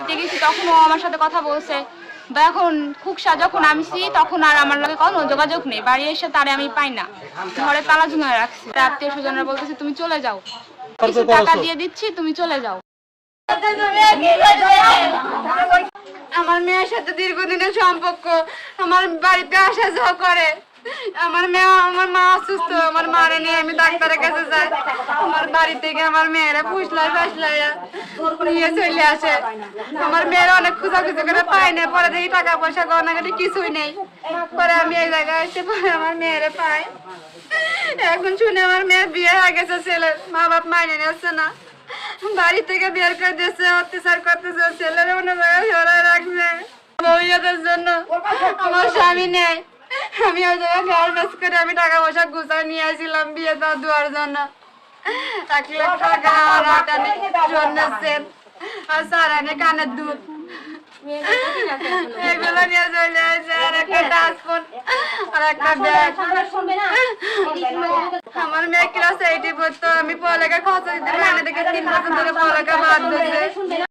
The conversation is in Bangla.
গেছি তখন ও আমার সাথে কথা বলছে। বা এখন খুকসা যখন আমিছি তখন আর আমার লগে কোনো যোগাযোগ নেই। বাড়ি এসে তারে আমি পাই না, ঘরে তালা ঝুলায় রাখছি। আত্মীয় স্বজনরা বলতেছে তুমি চলে যাও, কিছু টাকা দিয়ে দিচ্ছি তুমি চলে যাও। আমার মেয়ের সাথে দীর্ঘদিনের সম্পর্ক, আমার বাড়িতে আসা যাওয়া করে। আমার মা অসুস্থ, আমার মারে নিয়ে আমি ডাক্তারের কাছে যাই। আমার বাড়ি থেকে আমার মেয়েরা ফুসলাই নিয়ে চলে আসে। আমার মেয়েরা অনেক খোঁজাখুঁজি করে পায় না, পরে দেখি টাকা পয়সা গয়নাগাটি কিছুই নেই। পরে আমি এই জায়গায় এসে পরে আমার মেয়েরা পাই। এখন শুনে আমার মেয়ের বিয়ে হয়ে গেছে, ছেলের মা বাপ মাইনে নিচ্ছে না, বাড়ি থেকে বের করে দিয়েছে, অত্যাচার করতেছে, ছেলের অন্য জায়গায় সরাই রাখছে ভবিষ্যতের জন্য। আমার স্বামী নেই, আমি ওই জায়গায় গার্মেন্টস করে আমি টাকা পয়সা গুছাই নিয়ে আসছিলাম বিয়ে দেওয়ার জন্য। 1 লাখ টাকা আর 8 আনে স্বর্ণের সেট আর 4 আনে কানের দুধ, এগুলো নিয়ে চলে আসে। আর একটা ডাস্টবিন আর একটা ব্যাগ। আমার মেয়ে ক্লাস 8 পড়তো, আমি পড়ালেখা খরচা দিতে পারি না দেখে 3 বছর ধরে পড়ালেখা বাদ দিয়েছে।